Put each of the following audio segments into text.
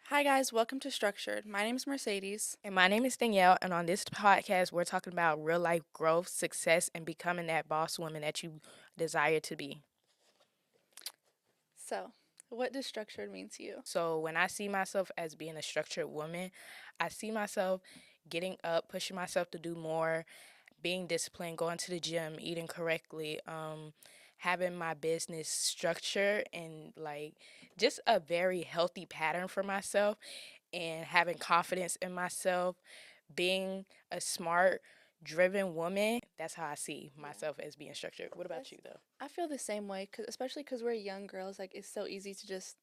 Hi, guys. Welcome to Structured. My name is Mercedes. And my name is Danielle, and on this podcast, we're talking about real life growth, success, and becoming that boss woman that you desire to be. So, what does structured mean to you? So, when I see myself as being a structured woman, I see myself getting up, pushing myself to do more, being disciplined, going to the gym, eating correctly, having my business structure and like just a very healthy pattern for myself, and having confidence in myself, being a smart, driven woman. That's how I see Yeah. myself as being structured. What about That's, you, though? I feel the same way, especially because we're young girls. Like, it's so easy to just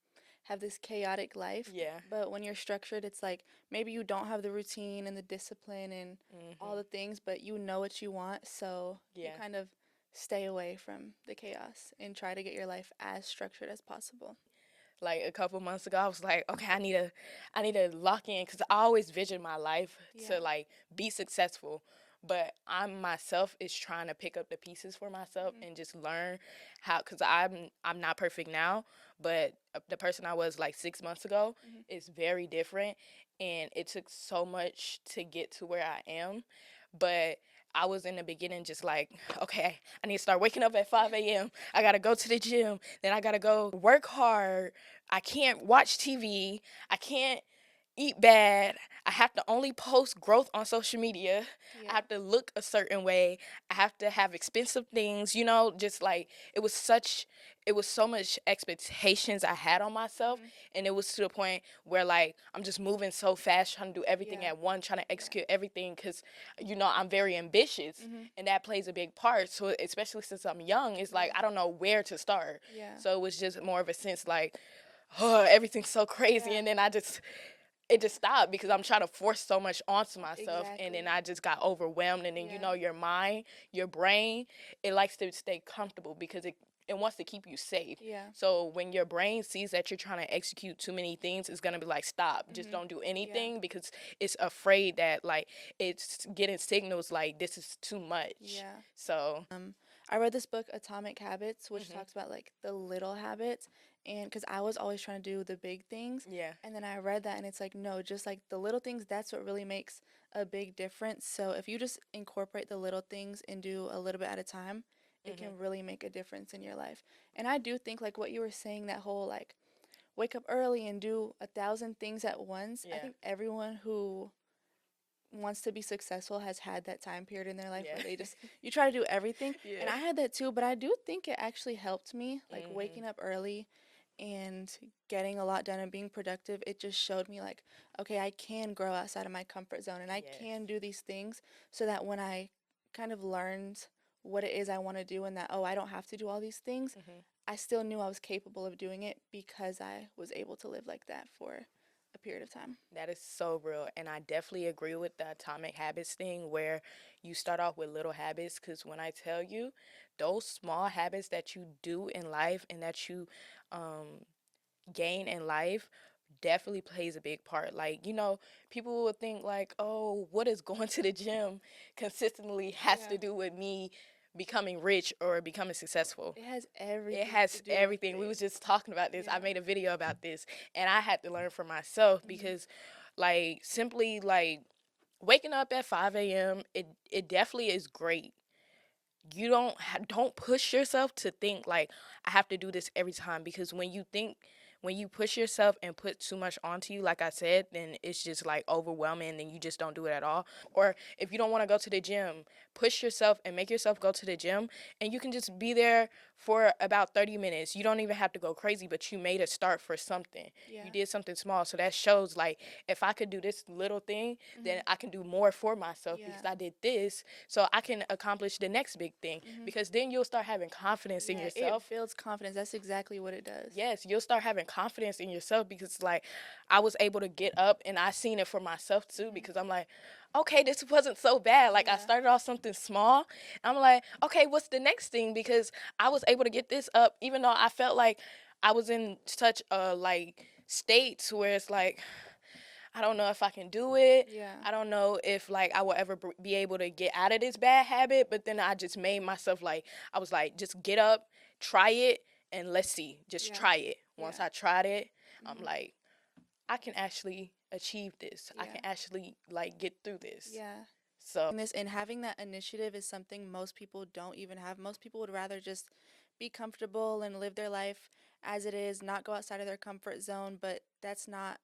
have this chaotic life. Yeah. But when you're structured, it's like maybe you don't have the routine and the discipline and all Hmm. the things, but you know what you want. So, you Yeah. kind of stay away from the chaos and try to get your life as structured as possible. Like a couple months ago, I was like, okay, I need to lock in because I always vision my life Yeah. to like be successful. But I'm myself is trying to pick up the pieces for myself Hmm. and just learn how, because I'm not perfect now, but the person I was like 6 months ago Hmm. is very different, and it took so much to get to where I am. But I was in the beginning just like, okay, I need to start waking up at 5 a.m. I gotta go to the gym, then I gotta go work hard. I can't watch TV. I can't eat bad. I have to only post growth on social media. I Yeah. have to look a certain way. I have to have expensive things, just like it was so much expectations I had on myself, Hmm. and it was to the point where like I'm just moving so fast trying to do everything Yeah. at once, trying to Yeah. execute everything cuz I'm very ambitious, Hmm. and that plays a big part. So especially since I'm young, it's like Yeah. I don't know where to start. Yeah. So it was just more of a sense like, oh, everything's so crazy, Yeah. and then it just stopped because I'm trying to force so much onto myself, and then Exactly. I just got overwhelmed. And then Yeah. your mind, your brain, it likes to stay comfortable because it wants to keep you safe. Yeah. So when your brain sees that you're trying to execute too many things, it's gonna be like, stop, just Mhm. don't do Yeah. anything, because it's afraid that like it's getting signals like this is too much. Yeah. So. I read this book, Atomic Habits, which Mhm. talks about like the little habits, and because I was always trying to do the big things, Yeah. and then I read that, and it's like no, just like the little things. That's what really makes a big difference. So if you just incorporate the little things and do a little bit at a time, it Mhm. can really make a difference in your life. And I do think like what you were saying, that whole like wake up early and do 1,000 things at once. I Yeah. think everyone who wants to be successful has had that time period in their life Yeah. where they just you try to do everything, and Yeah. I had that too, but I do think it actually helped me, like Mhm. waking up early and getting a lot done and being productive. It just showed me like, okay, I can grow outside of my comfort zone and I Yes. can do these things, so that when I kind of learned what it is I want to do, and that, oh, I don't have to do all these things, Mhm. I still knew I was capable of doing it because I was able to live like that for a period of time. That is so real. And I definitely agree with the atomic habits thing where you start off with little habits. Because when I tell you, those small habits that you do in life and that you um, gain in life definitely plays a big part. Like, people would think, like, oh, what is going to the gym consistently has Yeah. to do with me becoming rich or becoming successful? It has It everything to has do with everything. We it. was just talking about this. I Yeah. made a video about this, and I had to learn for myself Mhm. because, like, simply like waking up at 5 a.m. It definitely is great. You don't push yourself to think like I have to do this every time, because when you push yourself and put too much onto you, like I said, then it's just like overwhelming, and then you just don't do it at all. Or if you don't want to go to the gym, push yourself and make yourself go to the gym, and you can just be there for about 30 minutes. You don't even have to go crazy, but you made a start for something. You Yeah. did something small. So that shows like if I could do this little thing, then Mhm. I can do more for myself Yeah. because I did this, so I can accomplish the next big thing, Mhm. because then you'll start having confidence in Yeah, it yourself. builds confidence. That's exactly what it does. Yes, you'll start having confidence in yourself, because like I was able to get up, and I seen it for myself too, Mhm. because I'm like, okay, this wasn't so bad. Like I Yeah. started off something small. I'm like, okay, what's the next thing? Because I was able to get this up, even though I felt like I was in such a like state where it's like I don't know if I can do it. Yeah. I don't know if like I will ever be able to get out of this bad habit. But then I just made myself like I was like, just get up, try it, and let's see. Just Yeah. try it. Once Yeah. I tried it, I'm Mhm. like, I can actually achieve this. I can Yeah. actually like get through this. Yeah. So And this and having that initiative is something most people don't even have. Most people would rather just be comfortable and live their life as it is, not go outside of their comfort zone, but that's not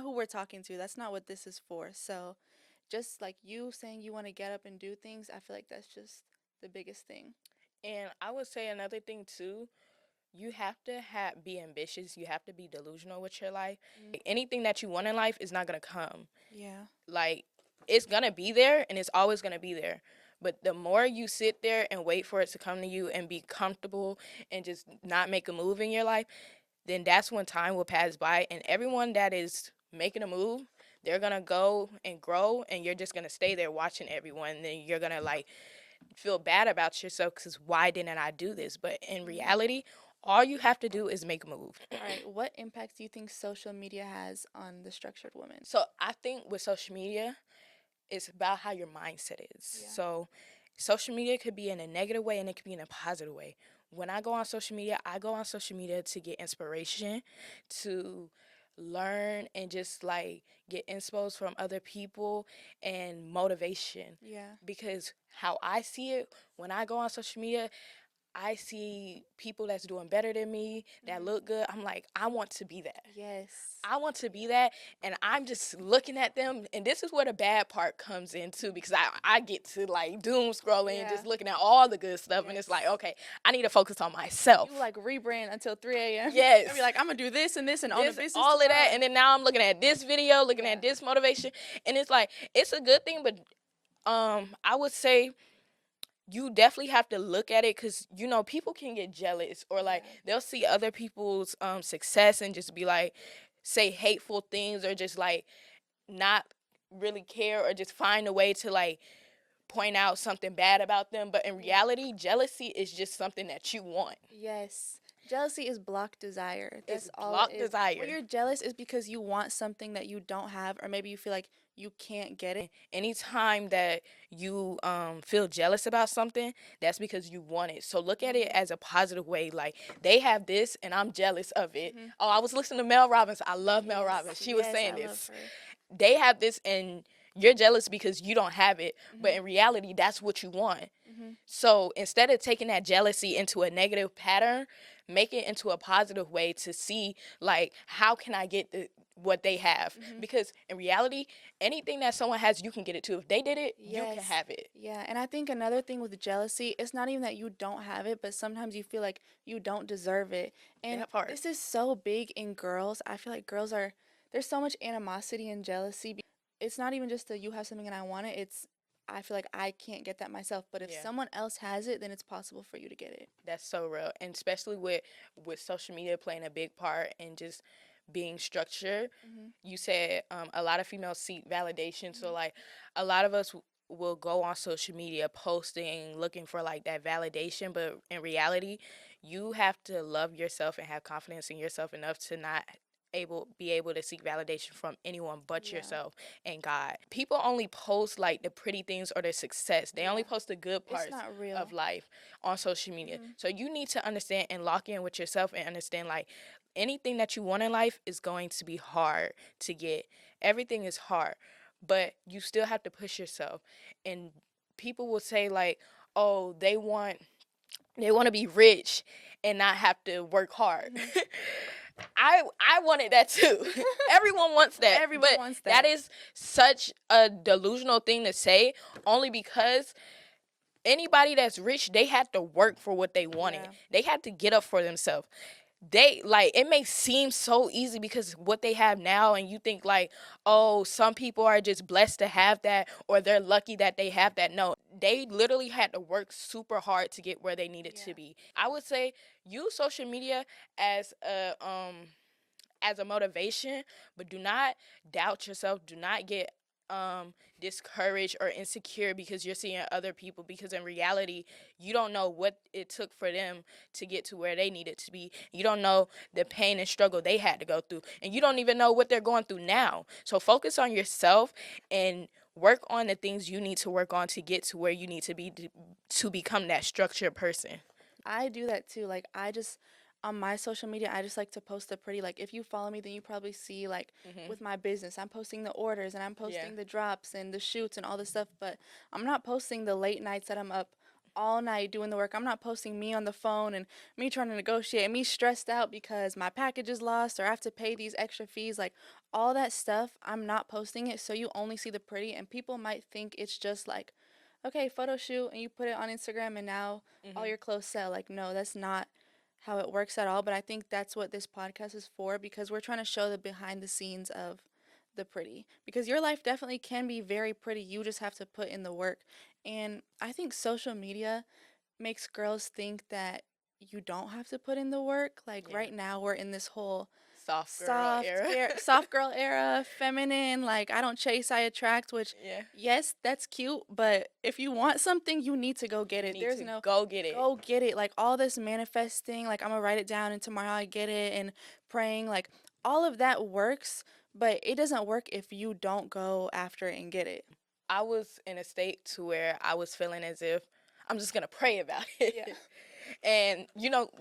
who we're talking to. That's not what this is for. So, just like you saying you want to get up and do things, I feel like that's just the biggest thing. and I would say another thing too, you have to be ambitious. You have to be delusional with your life. Mm. Like, anything that you want in life is not gonna come. Yeah. Like it's gonna be there, and it's always gonna be there. But the more you sit there and wait for it to come to you and be comfortable and just not make a move in your life, then that's when time will pass by. And everyone that is making a move, they're gonna go and grow, and you're just gonna stay there watching everyone. And then you're gonna like feel bad about yourself because why didn't I do this? But in Mhm. reality, all you have to do is make a move. All right. What impact do you think social media has on the structured woman? So I think with social media, it's about how your mindset is. Yeah. So social media could be in a negative way and it could be in a positive way. When I go on social media, I go on social media to get inspiration, to learn and just like get inspo from other people and motivation. Yeah. Because how I see it, when I go on social media, I see people that's doing better than me, that Mhm. look good. I'm like, I want to be that. Yes. I want to be that, and I'm just looking at them, and this is where the bad part comes in too, because I get to like doom scrolling and Yeah. just looking at all the good stuff, and it's like, Yes. okay, I need to focus on myself. You like rebrand until 3 a.m. Yes, and be like, I'm gonna do this and this and own a this, business all of that, tomorrow. and then now I'm looking at this video, looking Yeah. at this motivation, and it's like it's a good thing, but I would say you definitely have to look at it because you know people can get jealous or like Yeah. they'll see other people's success and just be like say hateful things or just like not really care or just find a way to like point out something bad about them. But in Yeah. reality, jealousy is just something that you want. Yes. Jealousy is blocked desire. It's That's all it blocked is. When desire. you're jealous is because you want something that you don't have, or maybe you feel like you can't get it. Anytime that you feel jealous about something, that's because you want it. So look at it Mhm. as a positive way. Like they have this and I'm jealous of it. Mhm. Oh, I was listening to Mel Robbins. I love Mel Yes. Robbins. She was Yes, saying I love this. her. They have this and you're jealous because you don't have it. But Mhm. in reality, that's what you want. Mhm. So instead of taking that jealousy into a negative pattern, make it into a positive way to see like how can I get what they have? Mhm. Because in reality, anything that someone has, you can get it too. If they did it, you can Yes. have it. Yeah, and I think another thing with jealousy, it's not even that you don't have it, but sometimes you feel like you don't deserve it. And That part. this is so big in girls. I feel like girls are, there's so much animosity and jealousy. It's not even just that you have something and I want it. It's, I feel like I can't get that myself. But if Yeah. someone else has it, then it's possible for you to get it. That's so real, and especially with social media playing a big part and just being structured. Mhm. You said a lot of females seek validation, so Mhm. like a lot of us will go on social media posting looking for like that validation, but in reality, you have to love yourself and have confidence in yourself enough to not be able to seek validation from anyone but Yeah. yourself and God. People only post like the pretty things or their success. They only Yeah. post the good It's parts not of real. life on social media. Mhm. So you need to understand and lock in with yourself and understand like anything that you want in life is going to be hard to get. Everything is hard, but you still have to push yourself. And people will say like, "Oh, they want to be rich and not have to work hard." Mhm. I wanted that too. Everyone wants that, Everyone but wants that that. is such a delusional thing to say only because anybody that's rich, they had to work for what they wanted. Yeah. They had to get up for themselves. They like it may seem so easy because what they have now, and you think like, oh, some people are just blessed to have that or they're lucky that they have that. No, they literally had to work super hard to get where they needed Yeah. to be. I would say use social media as a motivation, but do not doubt yourself. Do not get discouraged or insecure because you're seeing other people, because in reality you don't know what it took for them to get to where they needed to be. You don't know the pain and struggle they had to go through, and you don't even know what they're going through now. So focus on yourself and work on the things you need to work on to get to where you need to be to become that structured person. I do that too. Like on my social media, I just like to post the pretty. Like if you follow me, then you probably see like Mhm. with my business, I'm posting the orders and I'm Yeah. posting the drops and the shoots and all this stuff, but I'm not posting the late nights that I'm up all night doing the work. I'm not posting me on the phone and me trying to negotiate, me stressed out because my package is lost or I have to pay these extra fees. Like all that stuff, I'm not posting it, so you only see the pretty, and people might think it's just like, okay, photo shoot and you put it on Instagram and now all Mhm. your clothes sell. Like, no, that's not how it works at all. But I think that's what this podcast is for, because we're trying to show the behind the scenes of the pretty. Because your life definitely can be very pretty. You just have to put in the work. And I think social media makes girls think that you don't have to put in the work. Like Yeah. right now, we're in this whole Soft girl era. soft girl era, feminine, like I don't chase, I attract, which Yeah. yes, that's cute, but if you want something, you need to go get You it. need There's to no go get it. go get it. Like all this manifesting, like I'm gonna write it down and tomorrow I get it, and praying, like all of that works, but it doesn't work if you don't go after it and get it. I was in a state to where I was feeling as if I'm just gonna pray about it. Yeah. And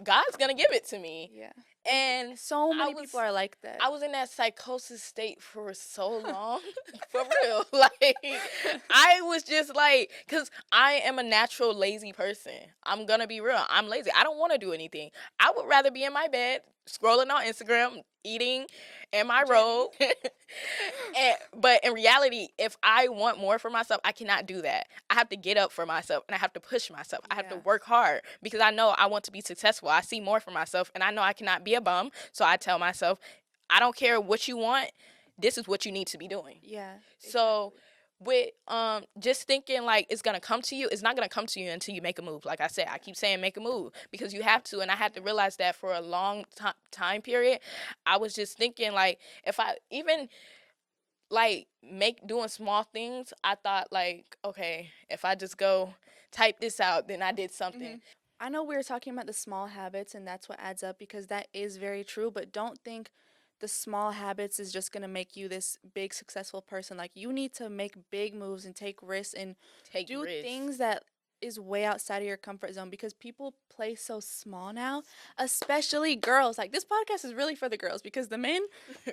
God's gonna give it to me. Yeah. And So I many was people are like that. I was in that psychosis state for so long. For real. Like I was just like, cause I am a natural lazy person. I'm gonna be real. I'm lazy. I don't wanna do anything. I would rather be in my bed, scrolling on Instagram, eating in my robe. But in reality, if I want more for myself, I cannot do that. I have to get up for myself and I have to push myself. I have to Yeah. work hard because I know I want to be successful. I see more for myself and I know I cannot be a bum. So I tell myself, I don't care what you want. This is what you need to be doing. Yeah. So with just thinking like it's gonna come to you, it's not gonna come to you until you make a move. Like I said, I keep saying make a move because you have to, and I had to realize that for a long time period. I was just thinking like if I even like make doing small things, I thought like, okay, if I just go type this out, then I did something. I know we were talking about the small habits and that's what adds up, because that is very true, but don't think the small habits is just going to make you this big successful person. Like you need to make big moves and take risks and Take do risks. things that is way outside of your comfort zone, because people play so small now, especially girls. Like this podcast is really for the girls, because the men,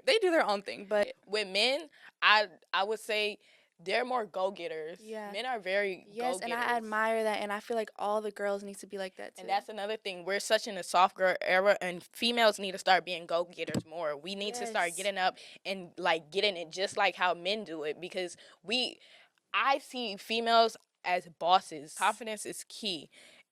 they do their own thing, but With men, I would say they're more go-getters. Yeah. Men are very yes, and go-getters. I admire that, and I feel like all the girls need to be like that too. And that's another thing. We're such in a soft girl era, and females need to start being go getters more. We need to start Yes. getting up and like getting it just like how men do it, because I see females as bosses. Confidence is key,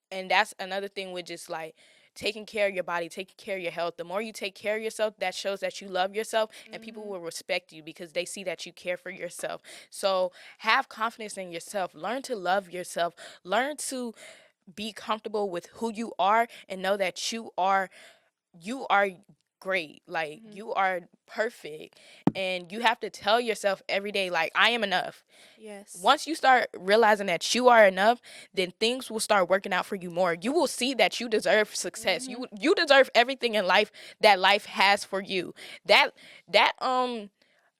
and that's another thing with just like taking care of your body, taking care of your health. The more you take care of yourself, that shows that you love yourself, and people will respect you because they see that you care for yourself. So have confidence in yourself. Learn to love yourself. Learn to be comfortable with who you are and know that you are great. Like you are perfect, and you have to tell yourself every day like I am enough. Yes. Once you start realizing that you are enough, then things will start working out for you more. You will see that you deserve success. You deserve everything in life that life has for you. That $1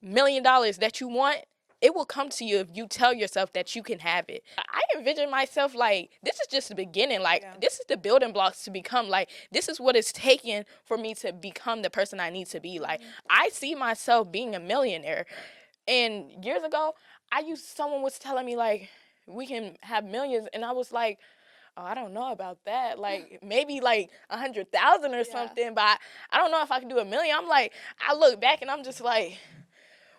million that you want, it will come to you if you tell yourself that you can have it. I envision myself like this is just the beginning. Like Yeah. this is the building blocks to become. Like this is what it's taken for me to become the person I need to be. Like I see myself being a millionaire. And years ago, someone was telling me like we can have millions, and I was like, oh, I don't know about that. Like maybe like 100,000 or something, but I don't know if I can do 1 million. I'm like, I look back and I'm just like,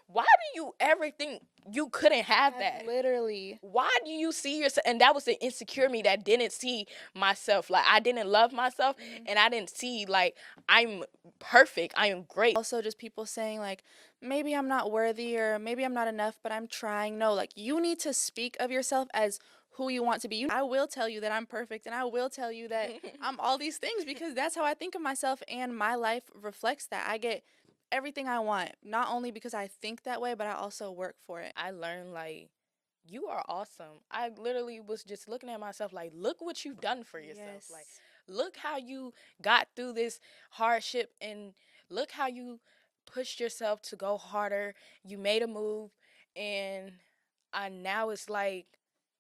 why do you ever think you couldn't have that? Literally. Why do you see yourself? And that was the insecure me that didn't see myself. Like I didn't love myself, and I didn't see like I'm perfect. I am great. Also, just people saying, like, maybe I'm not worthy or maybe I'm not enough, but I'm trying. No, like, you need to speak of yourself as who you want to be. I will tell you that I'm perfect, and I will tell you that I'm all these things, because that's how I think of myself, and my life reflects that. I get everything I want, not only because I think that way, but I also work for it. I learned like you are awesome. I literally was just looking at myself like, look what you've done for yourself. Like, look how you got through this hardship, and look how you pushed yourself to go harder. You made a move, and now it's like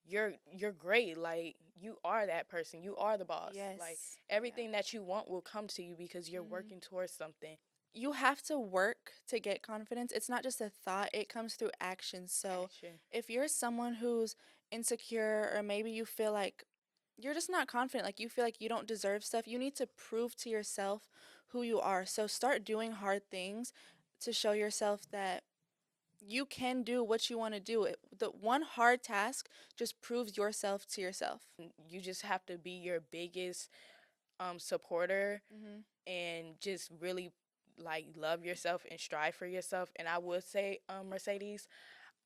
you're great. Like you are that person. You are the boss. Like Yes. Yeah. everything that you want will come to you because you're Mhm. working towards something. You have to work to get confidence. It's not just a thought, it comes through action. So Action. if you're someone who's insecure, or maybe you feel like you're just not confident, like you feel like you don't deserve stuff, you need to prove to yourself who you are. So start doing hard things to show yourself that you can do what you want to do. The one hard task just proves yourself to yourself. You just have to be your biggest supporter Mhm. and just really like love yourself and strive for yourself. And I would say, Mercedes,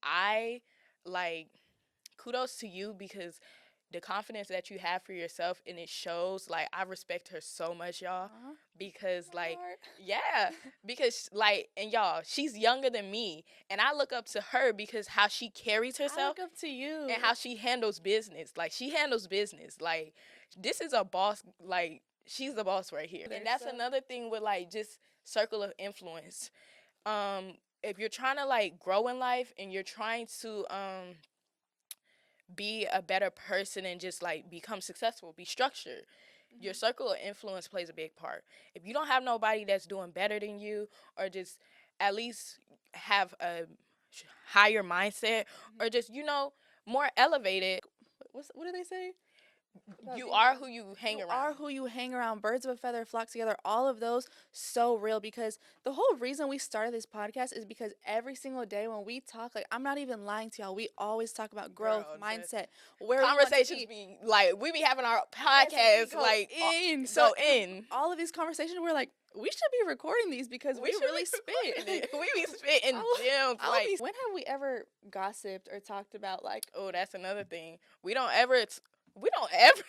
I like kudos to you because the confidence that you have for yourself and it shows. Like I respect her so much, y'all, Aw, because my like heart. yeah, because like and y'all, she's younger than me and I look up to her because how she carries I herself look up to you. and how she handles business. Like she handles business. Like this is a boss. Like she's the boss right here. There, And that's so another thing with like just circle of influence. If you're trying to like grow in life and you're trying to be a better person and just like become successful, be structured. Your Mhm. circle of influence plays a big part. If you don't have nobody that's doing better than you or just at least have a higher mindset or Mhm. just more elevated, What do they say? About you being are around. who you hang You are around. who you hang around. Birds of a feather flock together. All of those so real, because the whole reason we started this podcast is because every single day when we talk, like I'm not even lying to y'all, we always talk about growth, Girl, the mindset, where we want to conversations be. be like we be having our Yes, like we podcast go like in. So go in. all of these conversations, we're like, we should be recording these because we We should really be spit. recording it. We be spitting gems I'll like be. When have we ever gossiped or talked about like? oh, that's another thing. We don't ever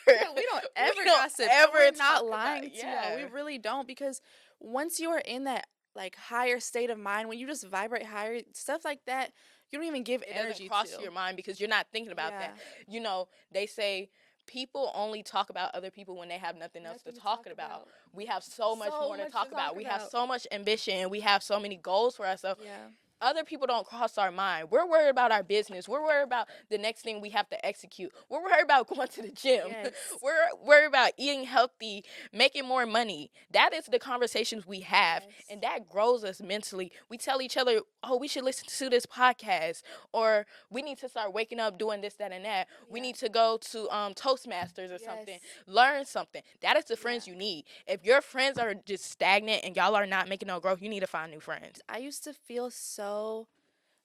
Yeah, we don't ever we don't gossip. And ever we're talk not lying about to y'all. We yeah. really don't, because once you are in that like higher state of mind, when you just vibrate higher, stuff like that, you don't even give It doesn't energy cross to. your mind because you're not thinking about Yeah. that. They say people only talk about other people when they have nothing else to Nothing to talk talk about. about. We have so much So more to much to talk talk about. We have about. so much ambition and we have so many goals for ourselves. Yeah. Other people don't cross our mind. We're worried about our business. We're worried about the next thing we have to execute. We're worried about going to the gym. Yes. We're worried about eating healthy, making more money. That is the conversations we have, Yes. and that grows us mentally. We tell each other, "Oh, we should listen to this podcast," or "We need to start waking up doing this, that, and that. We Yeah. need to go to Toastmasters or Yes. something. Learn something." That is the friends Yeah. you need. If your friends are just stagnant and y'all are not making no growth, you need to find new friends. I used to feel so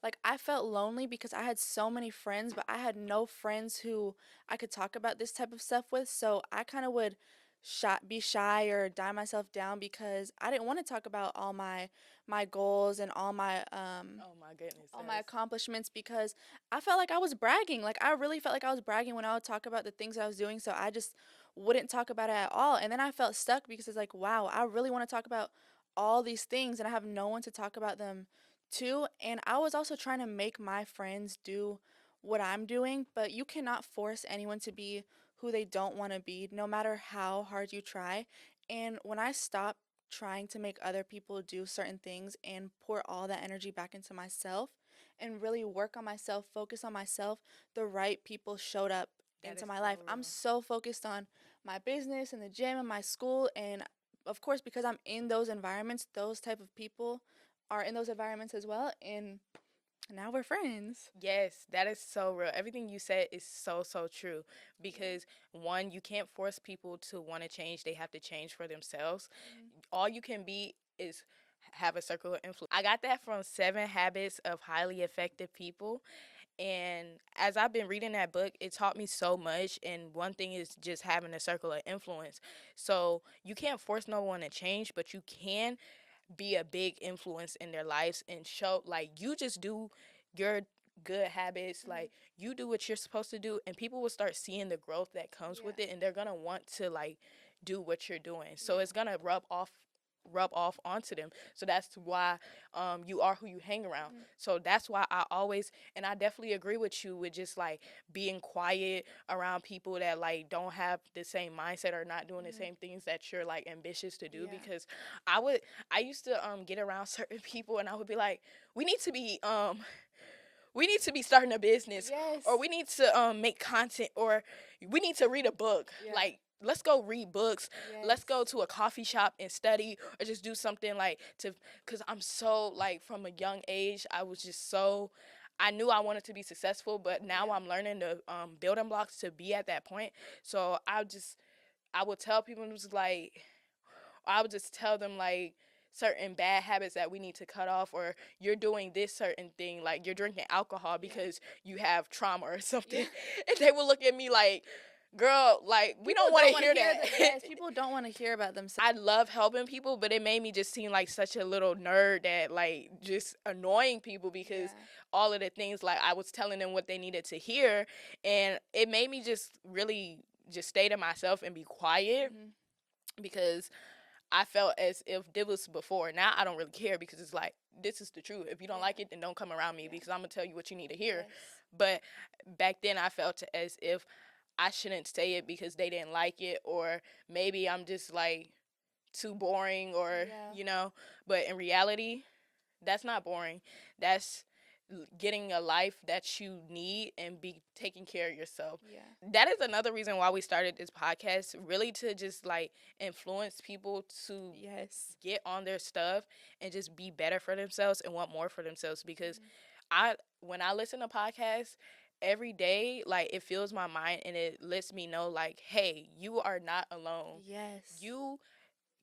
like I felt lonely because I had so many friends, but I had no friends who I could talk about this type of stuff with. So I kind of would be shy or die myself down because I didn't want to talk about all my goals and Oh my goodness, all my sis. accomplishments, because I felt like I was bragging. Like I really felt like I was bragging when I would talk about the things I was doing. So I just wouldn't talk about it at all. And then I felt stuck because it's like, wow, I really want to talk about all these things and I have no one to talk about them to. And I was also trying to make my friends do what I'm doing, but you cannot force anyone to be who they don't want to be, no matter how hard you try. And when I stopped trying to make other people do certain things and pour all that energy back into myself and really work on myself, focus on myself, the right people showed up That into is my so life. I'm real. so focused on my business and the gym and my school, and of course because I'm in those environments, those type of people are in those environments as well, and now we're friends. Yes, that is so real. Everything you said is so, so true. Because one, you can't force people to want to change. They have to change for themselves. All you can be is have a circle of influence. I got that from Seven Habits of Highly Effective People. And as I've been reading that book, it taught me so much. And one thing is just having a circle of influence. So you can't force no one to change, but you can be a big influence in their lives and show like you just do your good habits, like you do what you're supposed to do and people will start seeing the growth that comes with Yeah. it and they're gonna want to like do what you're doing, so Yeah. it's gonna rub off onto them. So that's why you are who you hang around. So that's why I always, and I definitely agree with you with just like being quiet around people that like don't have the same mindset or not doing the same things that you're like ambitious to do. Yeah. Because I used to get around certain people and I would be like, we need to be we need to be starting a business, Yes. or we need to make content, or we need to read a book. Yeah. Like, let's go read books. Let's go Yes. to a coffee shop and study, or just do something like to, because I'm so, like, from a young age, I was just so, I knew I wanted to be successful, but now Yeah. I'm learning the building blocks to be at that point. So I would tell people, it was like, I would just tell them, like, certain bad habits that we need to cut off, or you're doing this certain thing, like you're drinking alcohol because you have trauma or something. Yeah. And they would look at me like, girl, like, we People don't want to wanna hear that. Yes, people don't want to hear about themselves. I love helping people, but it made me just seem like such a little nerd that, like, just annoying people, because Yeah. all of the things, like, I was telling them what they needed to hear, and it made me just really just stay to myself and be quiet, Mhm. because I felt as if this was before. Now I don't really care, because it's like, this is the truth. If you don't Yeah. like it, then don't come around me, Yeah. because I'm gonna tell you what you need to hear. Yes. But back then I felt as if I shouldn't say it because they didn't like it, or maybe I'm just like too boring, or Yeah. But in reality, that's not boring. That's getting a life that you need and be taking care of yourself. Yeah. That is another reason why we started this podcast, really to just, like, influence people to Yes. get on their stuff and just be better for themselves and want more for themselves, because Mhm. when I listen to podcasts every day, like, it fills my mind and it lets me know, like, hey, you are not alone. Yes. You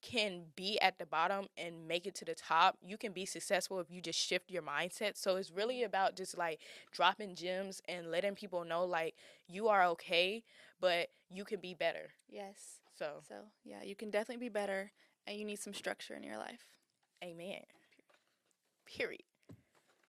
can be at the bottom and make it to the top. You can be successful if you just shift your mindset. So it's really about just, like, dropping gems and letting people know, like, you are okay, but you can be better. Yes. So, So, yeah, you can definitely be better, and you need some structure in your life. amen. Period.